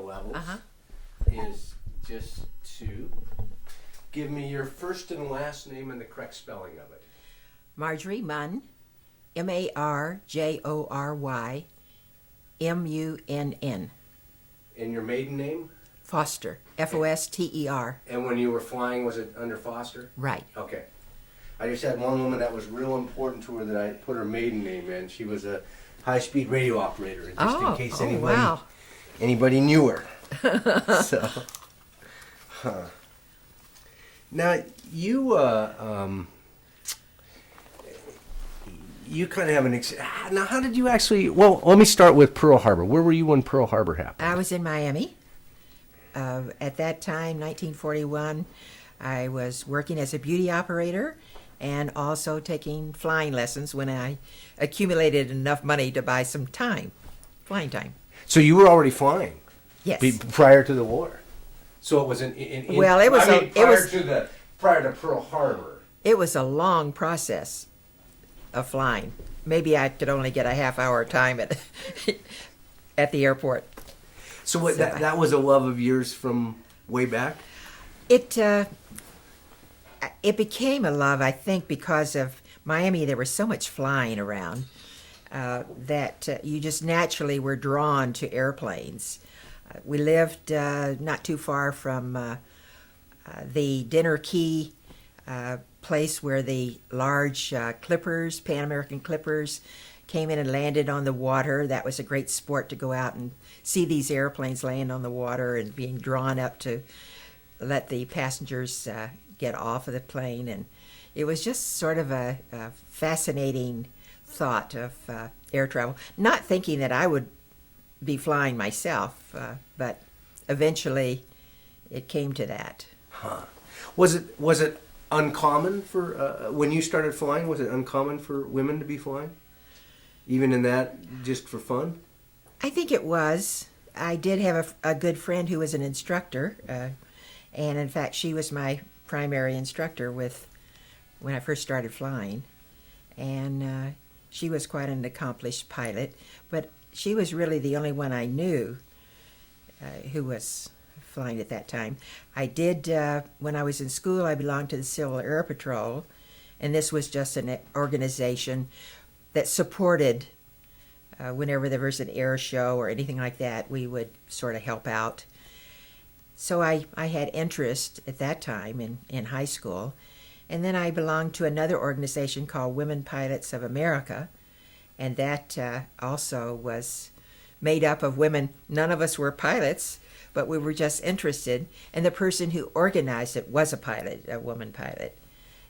levels is just to give me your first and last name and the correct spelling of it. Marjory Munn, Marjory Munn. And your maiden name? Foster, Foster. And when you were flying, was it under Foster? Right. Okay. I just had one woman that was real important to her that I put her maiden name in. She was a high-speed radio operator, just in case anybody knew her. So, Now, you you kind of have now, how did you actually... Well, let me start with Pearl Harbor. Where were you when Pearl Harbor happened? I was in Miami. At that time, 1941, I was working as a beauty operator and also taking flying lessons when I accumulated enough money to buy some flying time. So you were already flying? Yes. Prior to the war? So it was prior to Pearl Harbor. It was a long process of flying. Maybe I could only get a half-hour time at the airport. So that was a love of yours from way back? It became a love, I think, because of Miami. There was so much flying around that you just naturally were drawn to airplanes. We lived not too far from the Dinner Key place where the large clippers, Pan American clippers, came in and landed on the water. That was a great sport to go out and see these airplanes land on the water and being drawn up to let the passengers get off of the plane. And it was just sort of a fascinating thought of air travel. Not thinking that I would be flying myself, but eventually it came to that. Huh. Was it uncommon for, when you started flying, was it uncommon for women to be flying? Even in that, just for fun? I think it was. I did have a good friend who was an instructor, and in fact, she was my primary instructor when I first started flying. And she was quite an accomplished pilot, but she was really the only one I knew who was flying at that time. I did, when I was in school, I belonged to the Civil Air Patrol, and this was just an organization that supported whenever there was an air show or anything like that, we would sort of help out. So I had interest at that time in high school. And then I belonged to another organization called Women Pilots of America, and that also was made up of women. None of us were pilots, but we were just interested. And the person who organized it was a pilot, a woman pilot.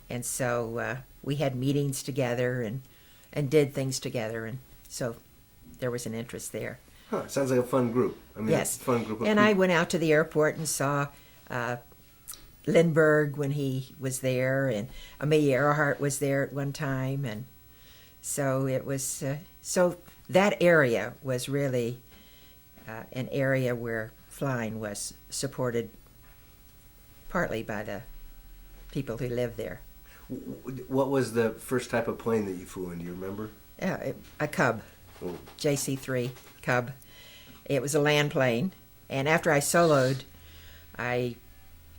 And so we had meetings together and did things together, and so there was an interest there. Huh, sounds like a fun group. I mean, yes. A fun group of and people. I went out to the airport and saw Lindbergh when he was there, and Amelia Earhart was there at one time, and so it was, so that area was really an area where flying was supported partly by the people who lived there. What was the first type of plane that you flew in? Do you remember? A Cub, JC-3 Cub. It was a land plane, and after I soloed,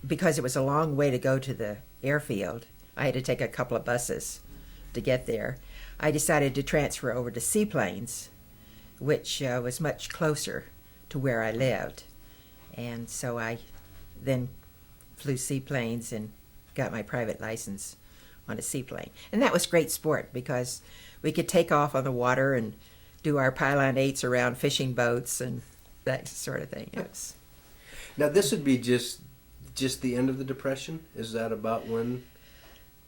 because it was a long way to go to the airfield, I had to take a couple of buses to get there. I decided to transfer over to seaplanes, which was much closer to where I lived. And so I then flew seaplanes and got my private license on a seaplane. And that was great sport because we could take off on the water and do our pylon 8s around fishing boats and that sort of thing. Yes. Now this would be just the end of the Depression? Is that about when?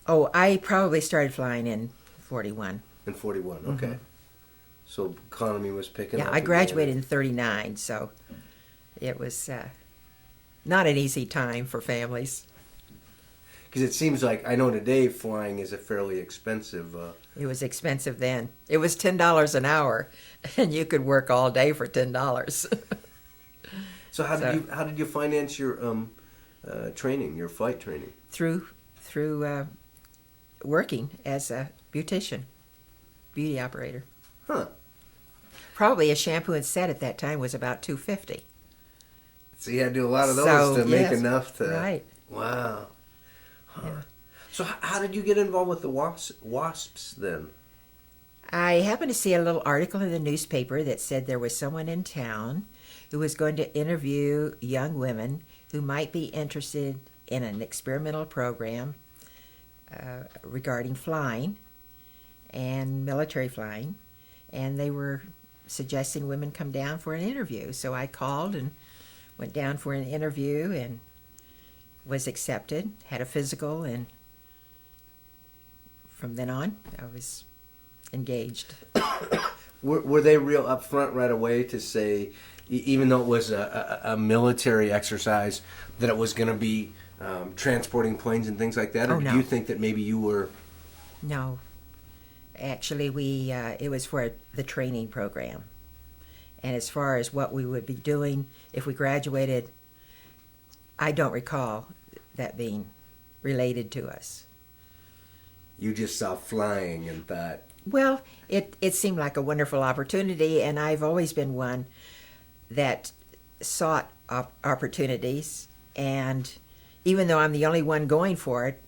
Oh, I probably started flying in 41. In 41, okay. Mm-hmm. So economy was picking up. Yeah, I graduated in 39, so it was not an easy time for families. Because it seems like, I know today flying is a fairly expensive... It was expensive then. It was $10 an hour, and you could work all day for $10. So how did you finance your training, your flight training? Through working as a beautician, beauty operator. Huh. Probably a shampoo and set at that time was about $250. So you had to do a lot of those to make yes, enough to... Right. Wow. Huh. Yeah. So how did you get involved with the Wasps then? I happened to see a little article in the newspaper that said there was someone in town who was going to interview young women who might be interested in an experimental program regarding flying and military flying, and they were suggesting women come down for an interview. So I called and went down for an interview and was accepted, had a physical, and from then on I was engaged. Were they real upfront right away to say, even though it was a military exercise, that it was going to be transporting planes and things like that? Or no. do you think that maybe you were... No. Actually, it was for the training program. And as far as what we would be doing if we graduated, I don't recall that being related to us. You just saw flying and thought... Well, it seemed like a wonderful opportunity, and I've always been one that sought opportunities. And even though I'm the only one going for it,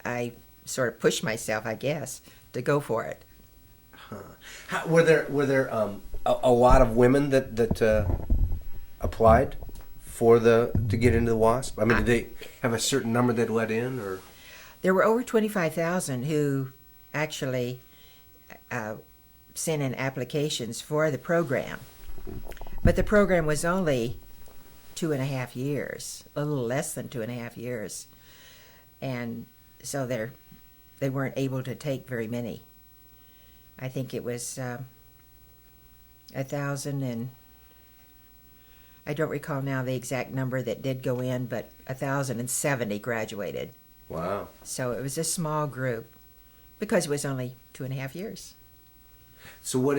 I sort of pushed myself, I guess, to go for it. Huh. Were there a lot of women that applied to get into the WASP? I mean, did they have a certain number that let in, or? There were over 25,000 who actually sent in applications for the program. But the program was only 2.5 years, a little less than 2.5 years. And so they weren't able to take very many. I think it was 1,000, and I don't recall now the exact number that did go in, but 1,070 graduated. Wow. So it was a small group because it was only 2.5 years. So were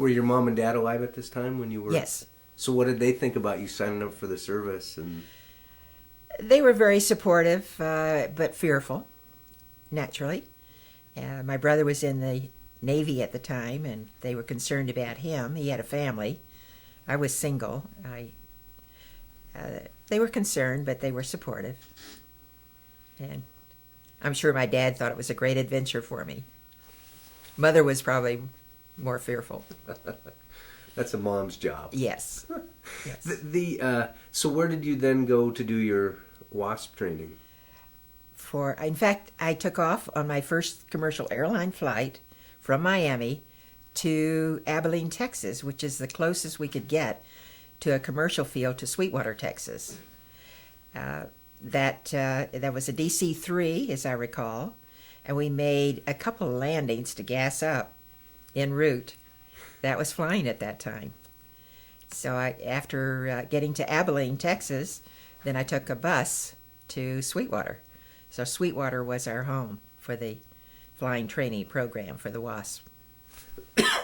your mom and dad alive at this time when you were? Yes. So what did they think about you signing up for the service? And they were very supportive, but fearful, naturally. My brother was in the Navy at the time, and they were concerned about him. He had a family. I was single. They were concerned, but they were supportive. And I'm sure my dad thought it was a great adventure for me. Mother was probably more fearful. That's a mom's job. Yes. Yes. So where did you then go to do your WASP training? In fact, I took off on my first commercial airline flight from Miami to Abilene, Texas, which is the closest we could get to a commercial field to Sweetwater, Texas. That was a DC-3, as I recall, and we made a couple of landings to gas up en route. That was flying at that time. So after getting to Abilene, Texas, then I took a bus to Sweetwater. So Sweetwater was our home for the flying training program for the WASP.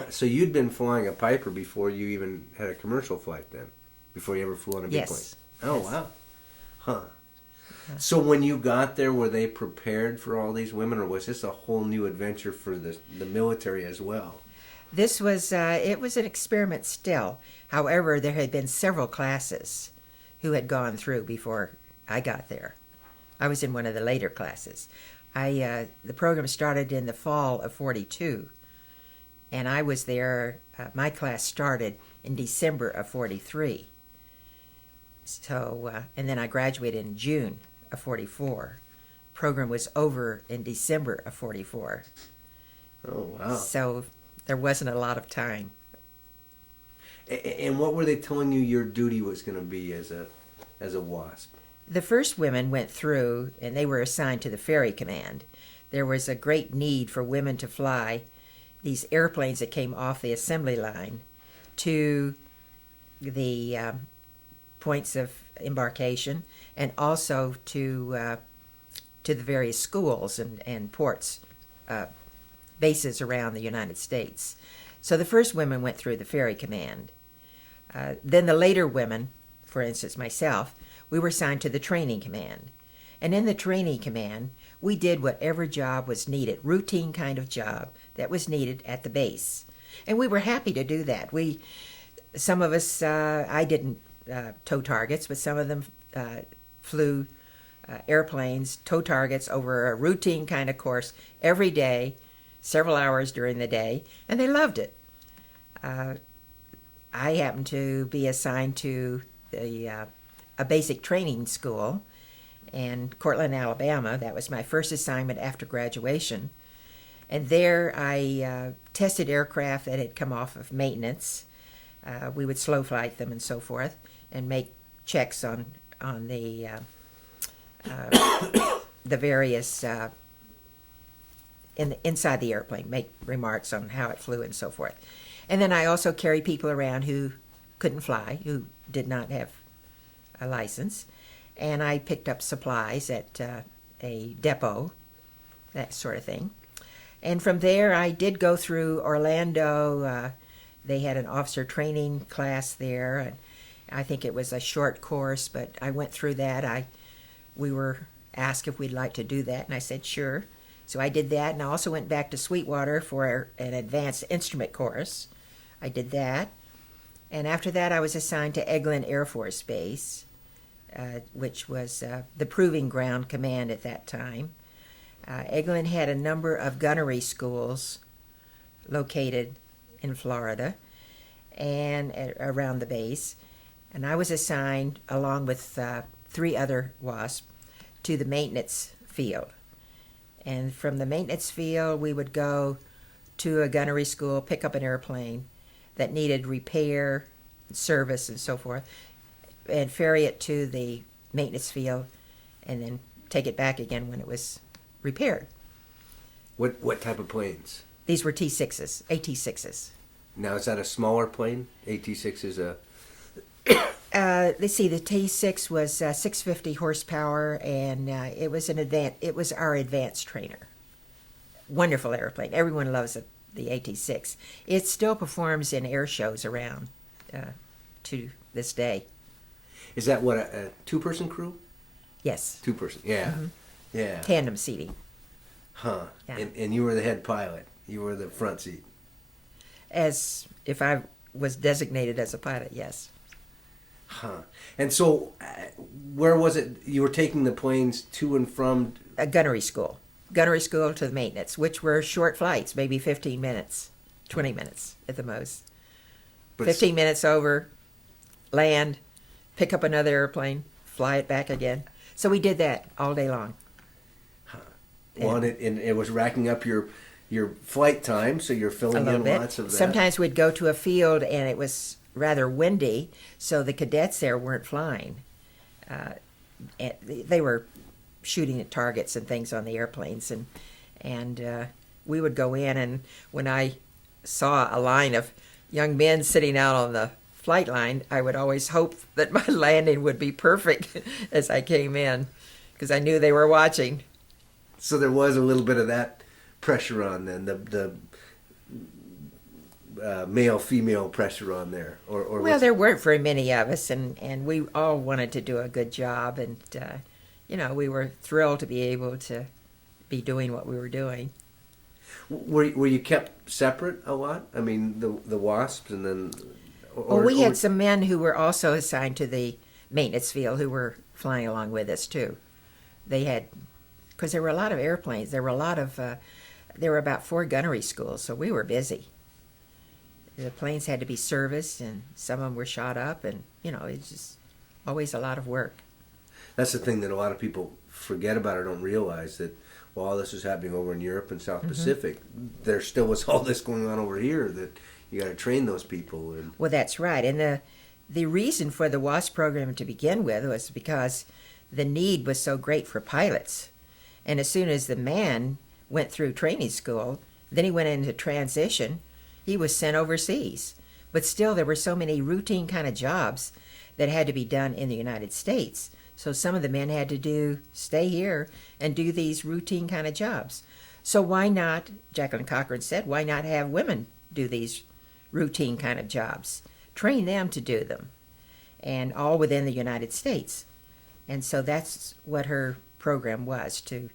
So you'd been flying a Piper before you even had a commercial flight then? Before you ever flew on a big plane? Oh, yes. Wow. Huh. So when you got there, were they prepared for all these women, or was this a whole new adventure for the military as well? This was, it was an experiment still. However, there had been several classes who had gone through before I got there. I was in one of the later classes. The program started in the fall of 42, and I was there, my class started in December of 43. So, and then I graduated in June of 44. Program was over in December of 44. Oh, wow. So there wasn't a lot of time. And what were they telling you your duty was going to be as a WASP? The first women went through, and they were assigned to the Ferry Command. There was a great need for women to fly these airplanes that came off the assembly line to the points of embarkation, and also to the various schools and ports, bases around the United States. So the first women went through the Ferry Command. Then the later women, for instance myself, we were assigned to the Training Command. And in the Training Command, we did whatever job was needed, routine kind of job that was needed at the base. And we were happy to do that. Some of us, I didn't tow targets, but some of them flew airplanes, tow targets over a routine kind of course every day, several hours during the day, and they loved it. I happened to be assigned to a basic training school in Cortland, Alabama. That was my first assignment after graduation. And there I tested aircraft that had come off of maintenance. We would slow flight them and so forth, and make checks on the various inside the airplane, make remarks on how it flew and so forth. And then I also carried people around who couldn't fly, who did not have a license, and I picked up supplies at a depot, that sort of thing. And from there, I did go through Orlando. They had an officer training class there, and I think it was a short course, but I went through that. We were asked if we'd like to do that, and I said sure. So I did that, and I also went back to Sweetwater for an advanced instrument course. I did that. And after that, I was assigned to Eglin Air Force Base, which was the Proving Ground Command at that time. Eglin had a number of gunnery schools located in Florida and around the base. And I was assigned, along with 3 other WASP, to the maintenance field. And from the maintenance field, we would go to a gunnery school, pick up an airplane that needed repair, service, and so forth, and ferry it to the maintenance field, and then take it back again when it was repaired. What type of planes? These were T6s, AT6s. Now, is that a smaller plane? AT6 is a... Let's see, the T6 was 650 horsepower, and it was our advanced trainer. Wonderful airplane. Everyone loves the AT6. It still performs in air shows around to this day. Is that what, a two-person crew? Yes. Two-person, yeah. Mm-hmm. Yeah. Tandem seating. Huh. Yeah. And you were the head pilot. You were the front seat. As if I was designated as a pilot, yes. Huh. And so, where was it you were taking the planes to and from? A gunnery school. Gunnery school to the maintenance, which were short flights, maybe 15 minutes, 20 minutes at the most. But 15 minutes over, land, pick up another airplane, fly it back again. So we did that all day long. Huh. Well, and it was racking up your flight time, so you're filling in lots of that. Sometimes we'd go to a field and it was rather windy, so the cadets there weren't flying. They were shooting at targets and things on the airplanes, and we would go in, and when I saw a line of young men sitting out on the flight line, I would always hope that my landing would be perfect as I came in, because I knew they were watching. So there was a little bit of that pressure on then, the male-female pressure on there, or well, there weren't very many of us, and we all wanted to do a good job, and we were thrilled to be able to be doing what we were doing. Were you kept separate a lot? I mean, the WASPs, and then. We had some men who were also assigned to the maintenance field who were flying along with us too. They had, because there were a lot of airplanes. There were about 4 gunnery schools, so we were busy. The planes had to be serviced, and some of them were shot up, and it's just always a lot of work. That's the thing that a lot of people forget about or don't realize, that while all this was happening over in Europe and South Pacific, there still was all this going on over here, that you got to train those people. Well, that's right. And the reason for the WASP program to begin with was because the need was so great for pilots. And as soon as the man went through training school, then he went into transition, he was sent overseas. But still, there were so many routine kind of jobs that had to be done in the United States. So some of the men had to stay here and do these routine kind of jobs. So why not, Jacqueline Cochran said, why not have women do these routine kind of jobs? Train them to do them, and all within the United States. And so that's what her program was, to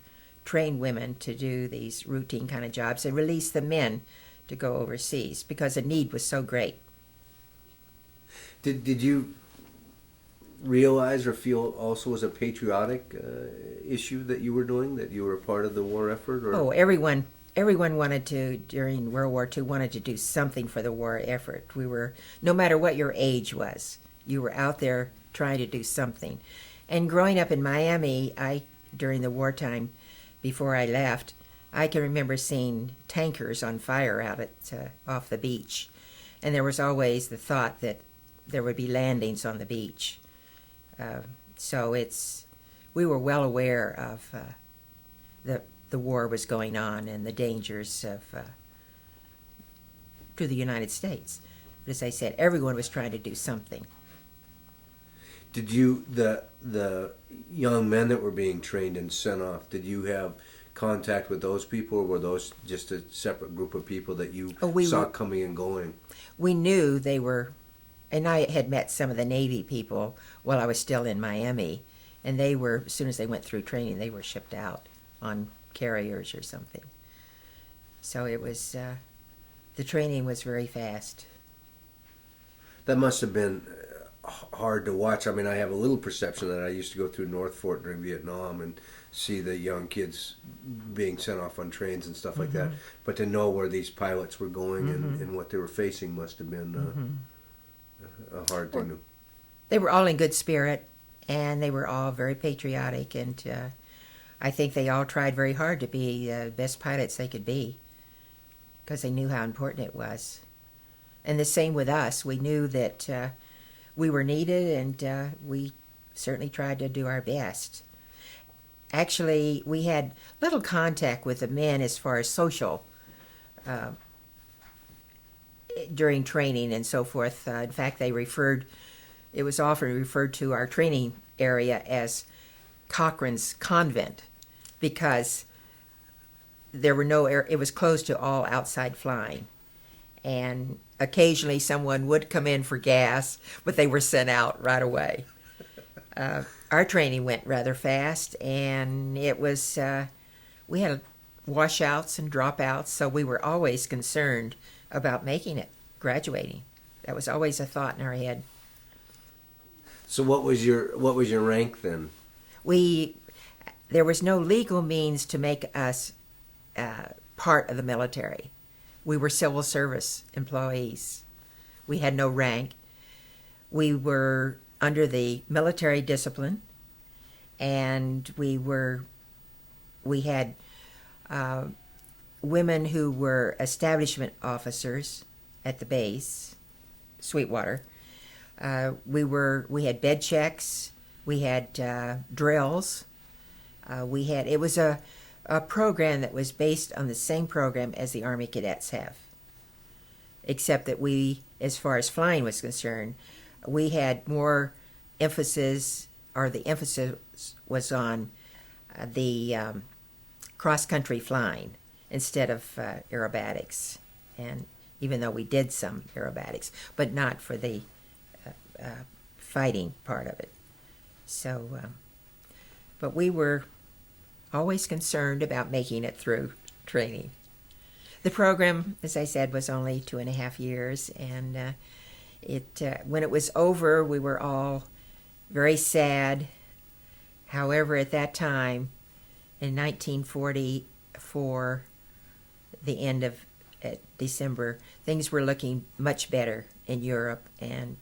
train women to do these routine kind of jobs and release the men to go overseas, because the need was so great. Did you realize or feel also was a patriotic issue that you were doing, that you were a part of the war effort? Or? Oh, everyone wanted to, during World War II, wanted to do something for the war effort. We were, no matter what your age was, you were out there trying to do something. And growing up in Miami, during the wartime, before I left, I can remember seeing tankers on fire out off the beach. And there was always the thought that there would be landings on the beach. So we were well aware of the war was going on and the dangers to the United States. But as I said, everyone was trying to do something. Did you, the young men that were being trained and sent off, did you have contact with those people, or were those just a separate group of people that you saw coming and going? We knew they were, and I had met some of the Navy people while I was still in Miami, and they were, as soon as they went through training, they were shipped out on carriers or something. So it was, the training was very fast. That must have been hard to watch. I mean, I have a little perception that I used to go through North Fort during Vietnam and see the young kids being sent off on trains and stuff like that. But to know where these pilots were going and what they were facing must have been a hard thing to... They were all in good spirit, and they were all very patriotic, and I think they all tried very hard to be the best pilots they could be, because they knew how important it was. And the same with us. We knew that we were needed, and we certainly tried to do our best. Actually, we had little contact with the men as far as social during training and so forth. In fact, it was often referred to our training area as Cochrane's Convent, because there were it was closed to all outside flying. And occasionally someone would come in for gas, but they were sent out right away. Our training went rather fast, and it was, we had washouts and dropouts, so we were always concerned about making it, graduating. That was always a thought in our head. So what was your rank then? There was no legal means to make us part of the military. We were civil service employees. We had no rank. We were under the military discipline, and we had women who were establishment officers at the base, Sweetwater. We had bed checks. We had drills. It was a program that was based on the same program as the Army cadets have, except that we, as far as flying was concerned, we had more emphasis, or the emphasis was on the cross-country flying instead of aerobatics. And even though we did some aerobatics, but not for the fighting part of it. So, but we were always concerned about making it through training. The program, as I said, was only 2.5 years, and when it was over, we were all very sad. However, at that time, in 1944, the end of December, things were looking much better in Europe, and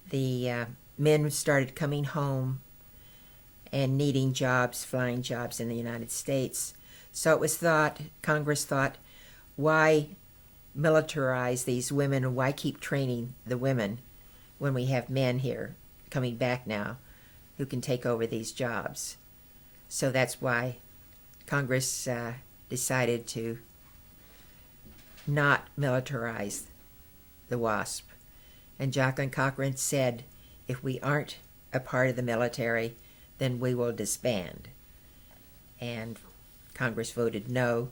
the men started coming home and needing jobs, flying jobs in the United States. So it was Congress thought, why militarize these women, and why keep training the women when we have men here coming back now who can take over these jobs? So that's why Congress decided to not militarize the WASP. And Jacqueline Cochran said, if we aren't a part of the military, then we will disband. And Congress voted no,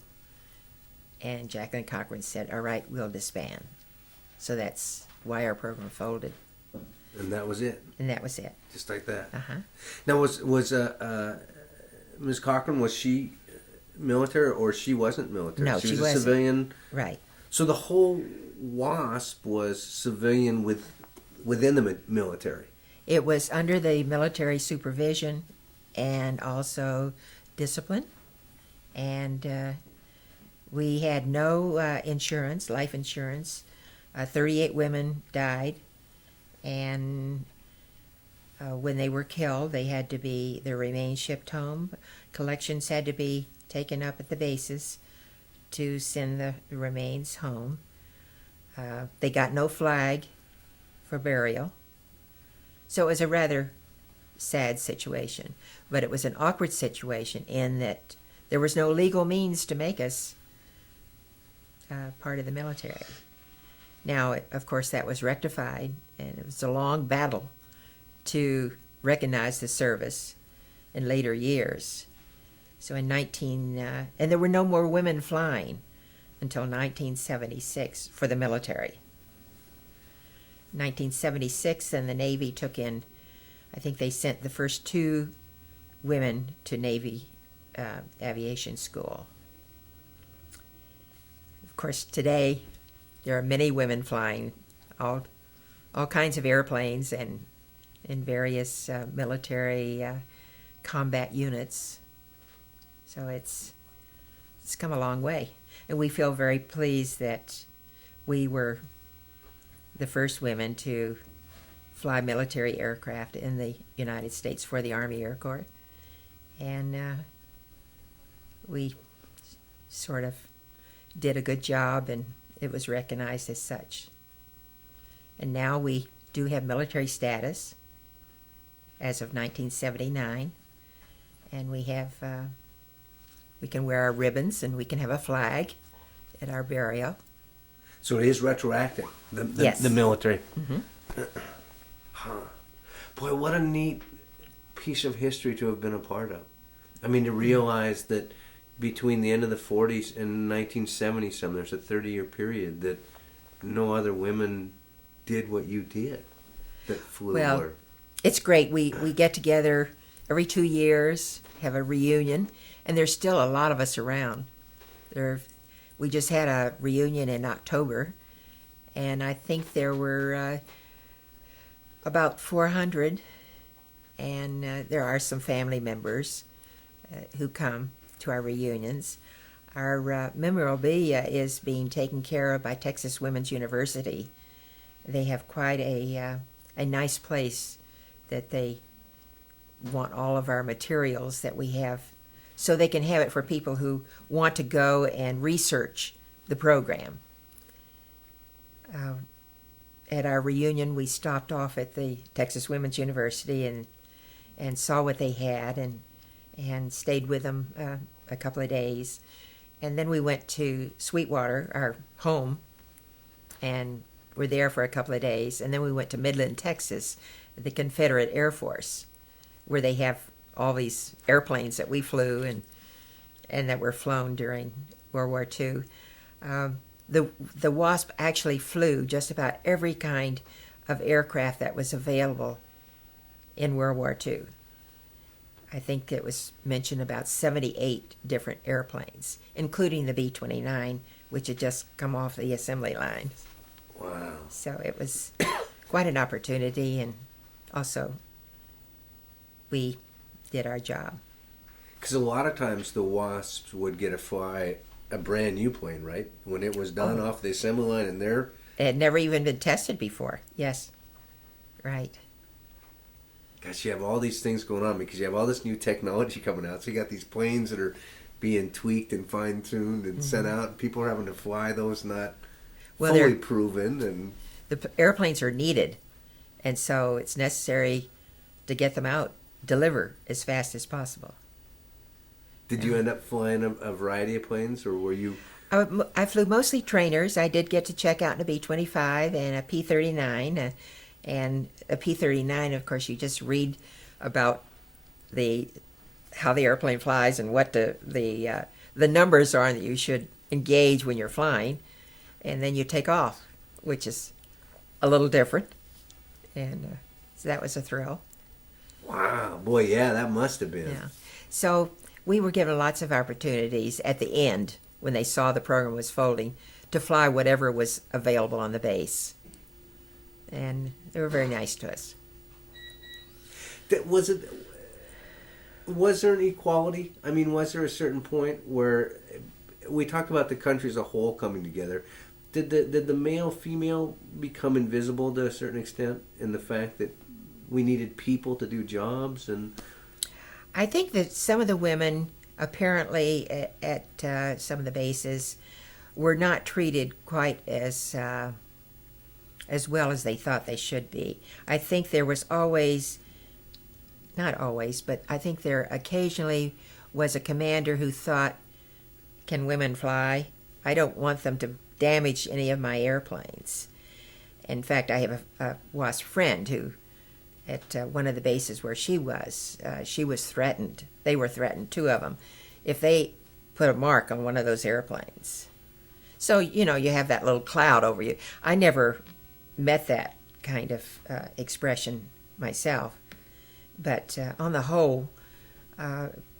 and Jacqueline Cochran said, all right, we'll disband. So that's why our program folded. And that was it? And that was it. Just like that? Uh-huh. Now, was Ms. Cochran, was she military, or she wasn't military? No, she was wasn't. A civilian? Right. So the whole WASP was civilian within the military? It was under the military supervision and also discipline. And we had no insurance, life insurance. 38 women died. And when they were killed, their remains shipped home. Collections had to be taken up at the bases to send the remains home. They got no flag for burial. So it was a rather sad situation. But it was an awkward situation in that there was no legal means to make us part of the military. Now, of course, that was rectified, and it was a long battle to recognize the service in later years. So in and there were no more women flying until 1976 for the military. 1976, then the Navy took in, I think they sent the first 2 women to Navy aviation school. Of course, today there are many women flying all kinds of airplanes and in various military combat units. So it's come a long way. And we feel very pleased that we were the first women to fly military aircraft in the United States for the Army Air Corps. And we sort of did a good job, and it was recognized as such. And now we do have military status as of 1979, and we have we can wear our ribbons, and we can have a flag at our burial. So it is retroactive, Yes. the military. Mm-hmm. Huh. Boy, what a neat piece of history to have been a part of. I mean, to realize that between the end of the 40s and 1970-some, there's a 30-year period that no other women did what you did, that flew. Well, it's great. We get together every 2 years, have a reunion, and there's still a lot of us around. We just had a reunion in October, and I think there were about 400, and there are some family members who come to our reunions. Our memorabilia is being taken care of by Texas Women's University. They have quite a nice place that they want all of our materials that we have, so they can have it for people who want to go and research the program. At our reunion, we stopped off at the Texas Women's University and saw what they had and stayed with them a couple of days. And then we went to Sweetwater, our home, and were there for a couple of days. And then we went to Midland, Texas, the Confederate Air Force, where they have all these airplanes that we flew and that were flown during World War II. The Wasp actually flew just about every kind of aircraft that was available in World War II. I think it was mentioned about 78 different airplanes, including the B-29, which had just come off the assembly line. Wow. So it was quite an opportunity, and also we did our job. Because a lot of times the Wasps would get to fly a brand new plane, right? When it was done off the assembly line, and they're... It had never even been tested before. Yes. Right. Gosh, you have all these things going on because you have all this new technology coming out. So you got these planes that are being tweaked and fine-tuned and sent out. And people are having to fly those not fully proven. And the airplanes are needed, and so it's necessary to get them out, deliver as fast as possible. Did you end up flying a variety of planes, or were you... I flew mostly trainers. I did get to check out in a B-25 and a P-39. And a P-39, of course, you just read about how the airplane flies and what the numbers are that you should engage when you're flying, and then you take off, which is a little different. And so that was a thrill. Wow, boy, yeah, that must have been. Yeah. So we were given lots of opportunities at the end, when they saw the program was folding, to fly whatever was available on the base. And they were very nice to us. Was it? Was there an equality? I mean, was there a certain point where we talked about the country as a whole coming together? Did the male female become invisible to a certain extent in the fact that we needed people to do jobs? And I think that some of the women apparently at some of the bases were not treated quite as well as they thought they should be. I think there was always, not always, but I think there occasionally was a commander who thought, can women fly? I don't want them to damage any of my airplanes. In fact, I have a Wasp friend who, at one of the bases where she was threatened. They were threatened, two of them, if they put a mark on one of those airplanes. So, you have that little cloud over you. I never met that kind of expression myself. But on the whole,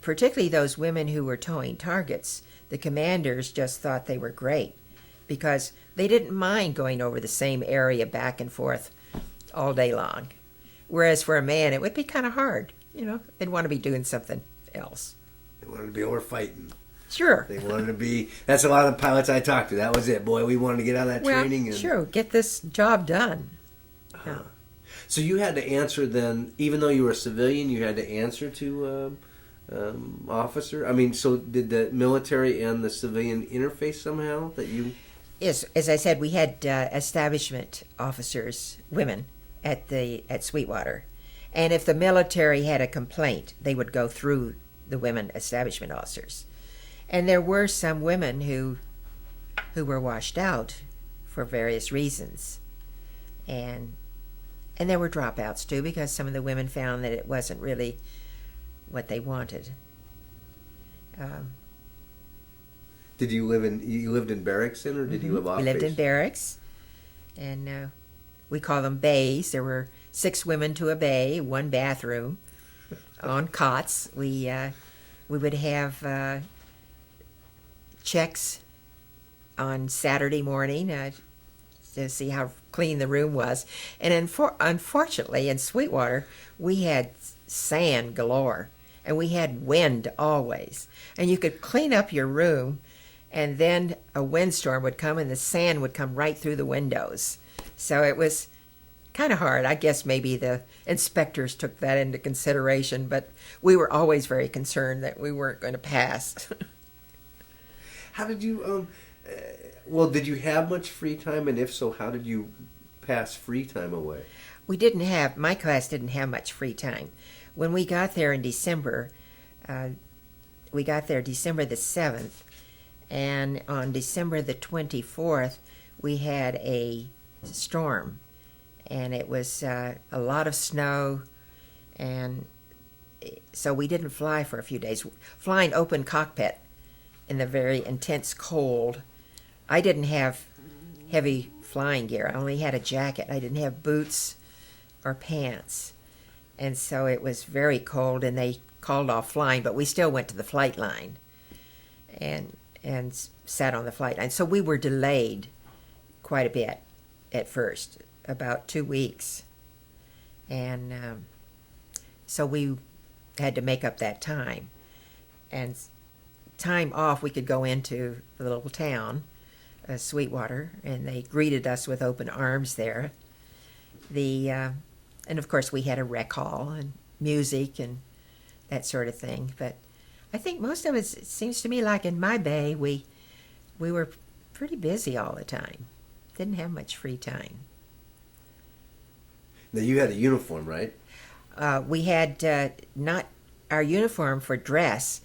particularly those women who were towing targets, the commanders just thought they were great because they didn't mind going over the same area back and forth all day long. Whereas for a man, it would be kind of hard. They'd want to be doing something else. They wanted to be over fighting. Sure. They wanted to be. That's a lot of the pilots I talked to. That was it, boy. We wanted to get out of that training. Sure. Get this job done. Yeah. So you had to answer then, even though you were a civilian, you had to answer to officer. I mean, so did the military and the civilian interface somehow? That you? Yes, as I said, we had establishment officers, women, at Sweetwater, and if the military had a complaint, they would go through the women establishment officers, and there were some women who were washed out for various reasons, and there were dropouts too because some of the women found that it wasn't really what they wanted. Did you lived in barracks then, or did you live off We lived base? in barracks, and we call them bays. There were 6 women to a bay, 1 bathroom, on cots. We would have checks on Saturday morning to see how clean the room was. And unfortunately, in Sweetwater, we had sand galore, and we had wind always. And you could clean up your room, and then a windstorm would come, and the sand would come right through the windows. So it was kind of hard. I guess maybe the inspectors took that into consideration, but we were always very concerned that we weren't going to pass. How did you, well, did you have much free time? And if so, how did you pass free time away? My class didn't have much free time. When we got there in December, we got there December the 7th, and on December the 24th, we had a storm, and it was a lot of snow, and so we didn't fly for a few days. Flying open cockpit in the very intense cold. I didn't have heavy flying gear. I only had a jacket. I didn't have boots or pants, and so it was very cold, and they called off flying, but we still went to the flight line and sat on the flight line. So we were delayed quite a bit at first, about 2 weeks, and so we had to make up that time. And time off, we could go into the little town, Sweetwater, and they greeted us with open arms there. And of course we had a rec hall and music and that sort of thing. But I think most of it seems to me like in my bay we were pretty busy all the time. Didn't have much free time. Now you had a uniform, right? We had not our uniform for dress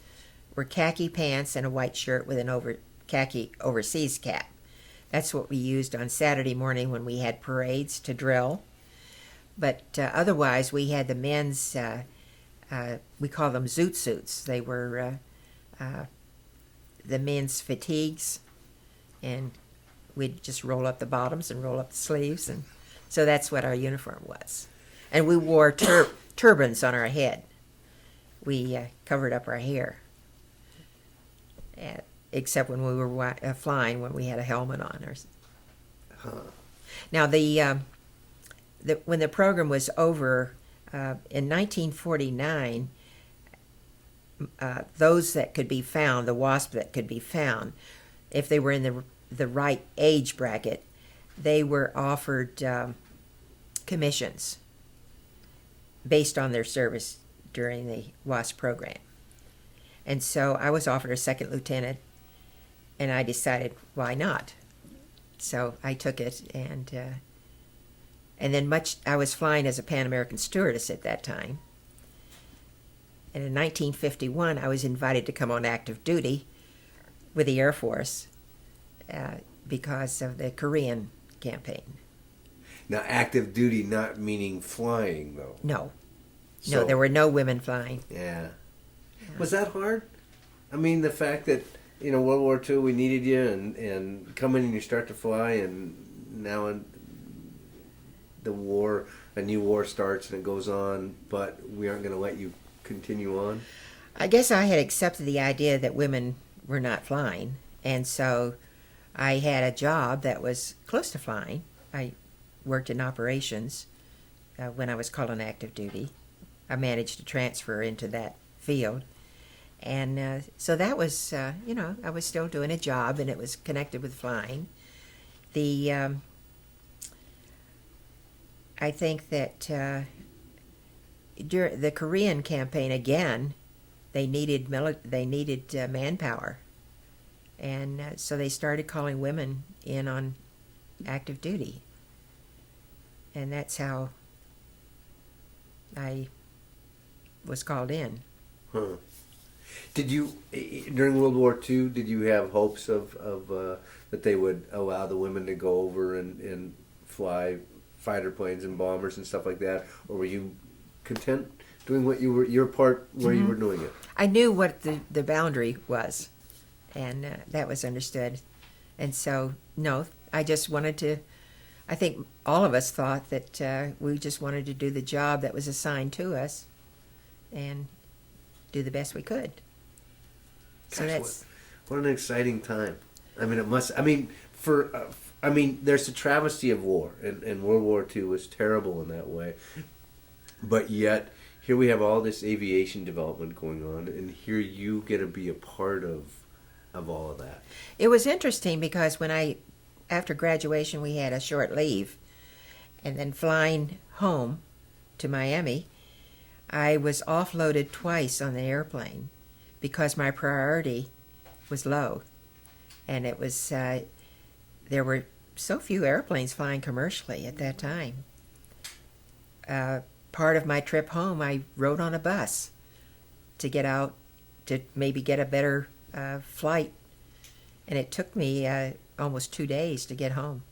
were khaki pants and a white shirt with an khaki overseas cap. That's what we used on Saturday morning when we had parades to drill. But otherwise, we had the men's, we call them zoot suits. They were the men's fatigues, and we'd just roll up the bottoms and roll up the sleeves, and so that's what our uniform was. And we wore turbans on our head. We covered up our hair, except when we were flying, when we had a helmet on. Now, when the program was over, in 1949, those that could be found, the WASP that could be found, if they were in the right age bracket, they were offered commissions based on their service during the WASP program. And so I was offered a second lieutenant, and I decided, why not? So I took it, and then I was flying as a Pan American stewardess at that time. And in 1951, I was invited to come on active duty with the Air Force because of the Korean campaign. Now, active duty not meaning flying, though. No. So, No, there were no women flying. Yeah. Was that hard? I mean, the fact that, World War II, we needed you, and come in and you start to fly, and now a new war starts and it goes on, but we aren't going to let you continue on? I guess I had accepted the idea that women were not flying, and so I had a job that was close to flying. I worked in operations when I was called on active duty. I managed to transfer into that field. And so that was, I was still doing a job, and it was connected with flying. I think that during the Korean campaign, again, they needed manpower. And so they started calling women in on active duty. And that's how I was called in. Huh. Did you, during World War II, did you have hopes of that they would allow the women to go over and fly fighter planes and bombers and stuff like that? Or were you content doing what your part where you were doing it? I knew what the boundary was, and that was understood. And so, no, I just wanted to, I think all of us thought that we just wanted to do the job that was assigned to us and do the best we could. So Gosh, what an exciting time. I mean, there's a travesty of war, and World War II was terrible in that way. But yet, here we have all this aviation development going on, and here you get to be a part of all of that. It was interesting because after graduation, we had a short leave, and then flying home to Miami, I was offloaded twice on the airplane because my priority was low. And it was, there were so few airplanes flying commercially at that time. Part of my trip home, I rode on a bus to get out to maybe get a better flight. And it took me almost 2 days to get home.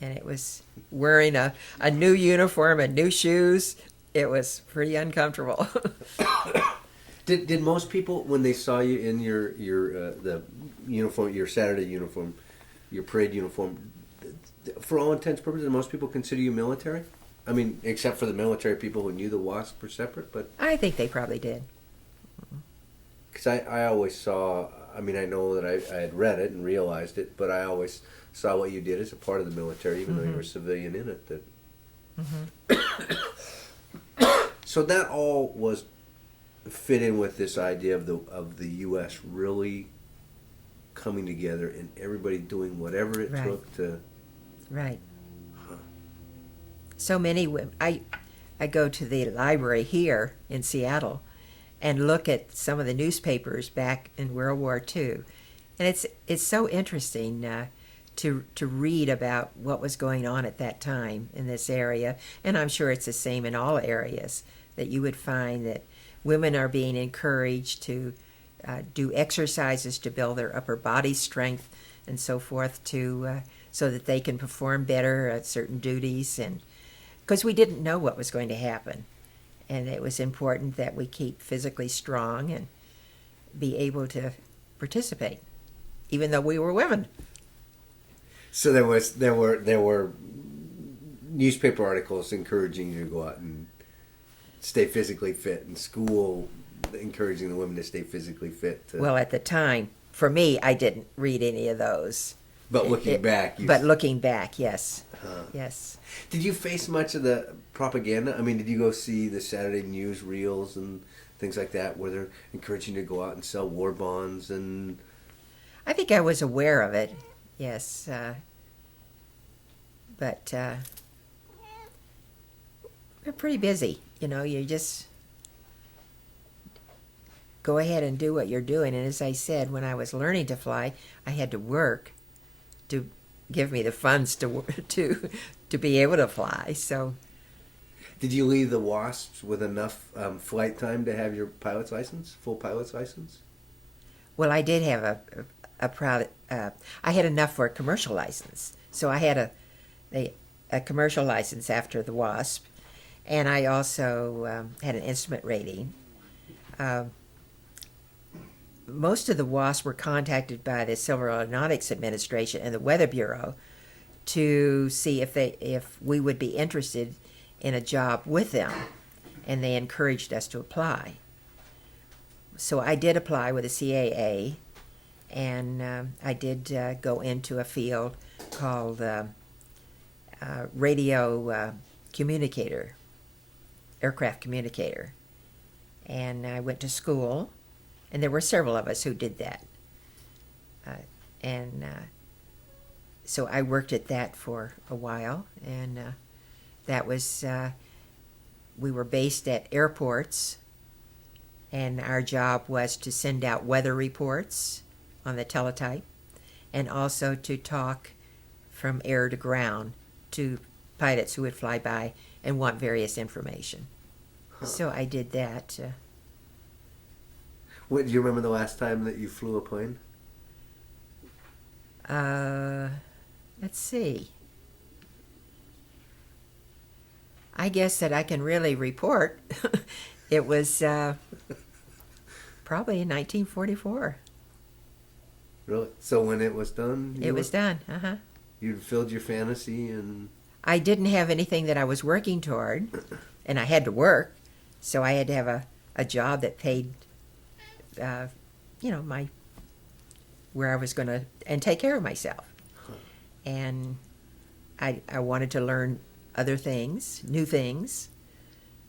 And it was wearing a new uniform and new shoes. It was pretty uncomfortable. Did most people, when they saw you in your the uniform, your Saturday uniform, your parade uniform, for all intents and purposes, did most people consider you military? I mean, except for the military people who knew the WASP were separate, but I think they probably did. Because I always saw, I mean, I know that I had read it and realized it, but I always saw what you did as a part of the military, even though you were a civilian in it. So that all was fit in with this idea of the U.S. really coming together and everybody doing whatever it took to... Right. So many women. I go to the library here in Seattle and look at some of the newspapers back in World War II, and it's so interesting to read about what was going on at that time in this area, and I'm sure it's the same in all areas, that you would find that women are being encouraged to do exercises to build their upper body strength and so forth, so that they can perform better at certain duties, and because we didn't know what was going to happen, and it was important that we keep physically strong and be able to participate, even though we were women. So there were newspaper articles encouraging you to go out and stay physically fit, and school encouraging the women to stay physically fit. Well, at the time, for me, I didn't read any of those. But looking back, but looking back, yes, yes. Did you face much of the propaganda? I mean, did you go see the Saturday news reels and things like that, where they're encouraging you to go out and sell war bonds? And I think I was aware of it, yes, but we're pretty busy. You know, you just go ahead and do what you're doing. And as I said, when I was learning to fly, I had to work to give me the funds to be able to fly. So, did you leave the Wasps with enough flight time to have your pilot's license, full pilot's license? well, I did have I had enough for a commercial license. So I had a commercial license after the Wasp, and I also had an instrument rating. Most of the WASP were contacted by the Civil Aeronautics Administration and the Weather Bureau to see if we would be interested in a job with them, and they encouraged us to apply. So I did apply with the CAA, and I did go into a field called radio communicator, aircraft communicator, and I went to school. And there were several of us who did that. So I worked at that for a while. And that was, we were based at airports. And our job was to send out weather reports on the teletype. And also to talk from air to ground to pilots who would fly by and want various information. So I did that. Do you remember the last time that you flew a plane? Let's see. I guess that I can really report. It was probably in 1944. Really? So when it was done? It was done, uh-huh. You filled your fantasy and... I didn't have anything that I was working toward, and I had to work, so I had to have a job that paid... where I was going to, and take care of myself. And I wanted to learn other things, new things,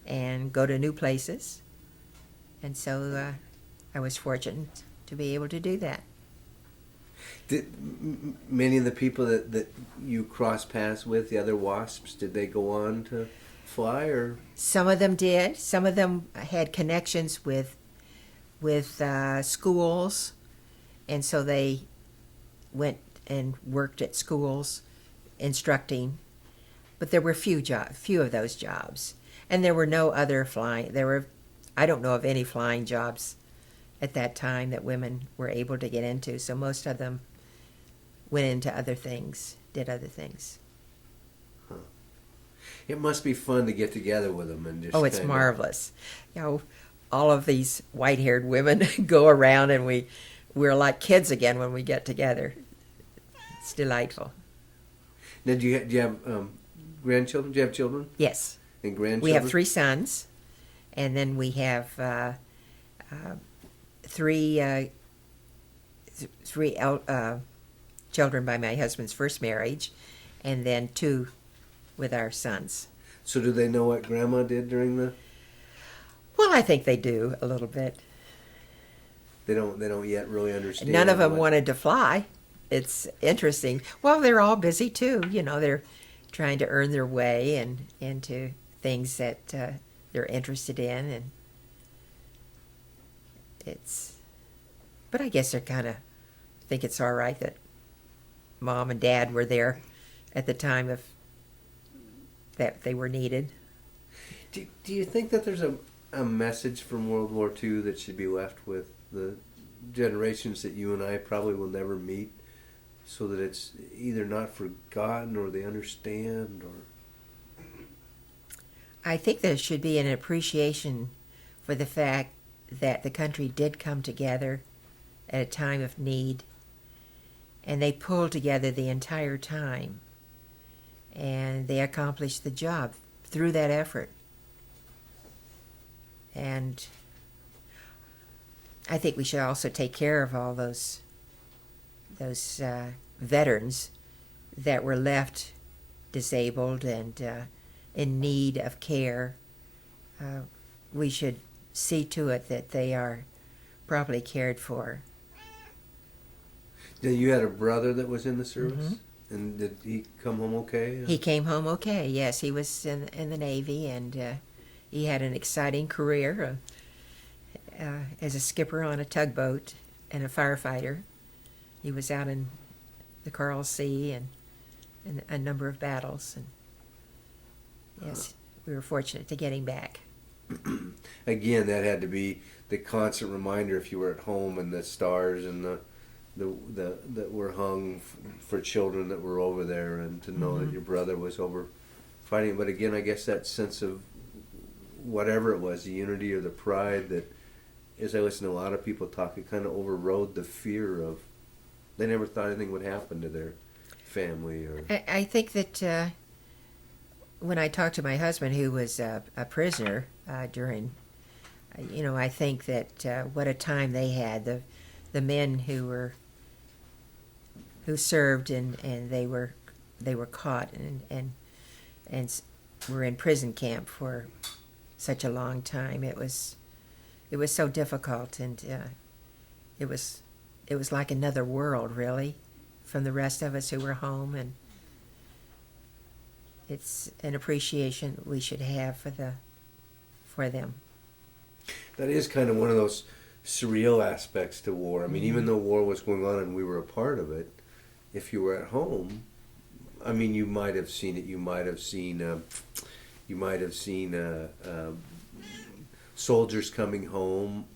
and go to new places. And so I was fortunate to be able to do that. Did many of the people that you crossed paths with, the other WASPs, did they go on to fly? Or Some of them did. Some of them had connections with schools, and so they went and worked at schools instructing. But there were few of those jobs, and there were no other flying. I don't know of any flying jobs at that time that women were able to get into. So most of them went into other things, did other things. Huh. It must be fun to get together with them and just. Oh, it's marvelous. All of these white-haired women go around, and we're like kids again when we get together. It's delightful. Now, do you have grandchildren? Do you have children? Yes. And grandchildren? We have 3 sons, and then we have three children by my husband's first marriage, and then 2 with our sons. So do they know what Grandma did during the... Well, I think they do a little bit. They don't yet really understand. None of them wanted to fly. It's interesting. Well, they're all busy too. They're trying to earn their way and into things that they're interested in, and but I guess they're kind of think it's all right that Mom and Dad were there at the time that they were needed. Do you think that there's a message from World War II that should be left with the generations that you and I probably will never meet, so that it's either not forgotten or they understand? Or I think there should be an appreciation for the fact that the country did come together at a time of need, and they pulled together the entire time, and they accomplished the job through that effort. And I think we should also take care of all those veterans that were left disabled and in need of care. We should see to it that they are properly cared for. Yeah, you had a brother that was in the service? And did he come home okay? He came home okay, yes. He was in the Navy, and he had an exciting career as a skipper on a tugboat and a firefighter. He was out in the Coral Sea and in a number of battles. And yes, we were fortunate to get him back. Again, that had to be the constant reminder if you were at home and the stars and the that were hung for children that were over there, and to know that your brother was over fighting. But again, I guess that sense of whatever it was, the unity or the pride that, as I listen to a lot of people talk, it kind of overrode the fear of, they never thought anything would happen to their family. Or I think that when I talked to my husband, who was a prisoner during, I think that what a time they had. The men who served and they were caught and were in prison camp for such a long time. It was so difficult, and it was like another world, really, from the rest of us who were home. And it's an appreciation we should have for them. That is kind of one of those surreal aspects to war. I mean, even though war was going on and we were a part of it, if you were at home, I mean, you might have seen it. You might have seen soldiers coming home,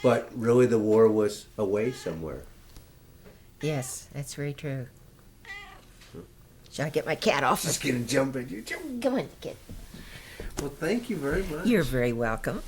but really the war was away somewhere. Yes, that's very true. Shall I get my cat off? Just gonna jump at you. Come on, kid. Well, thank you very much. You're very welcome.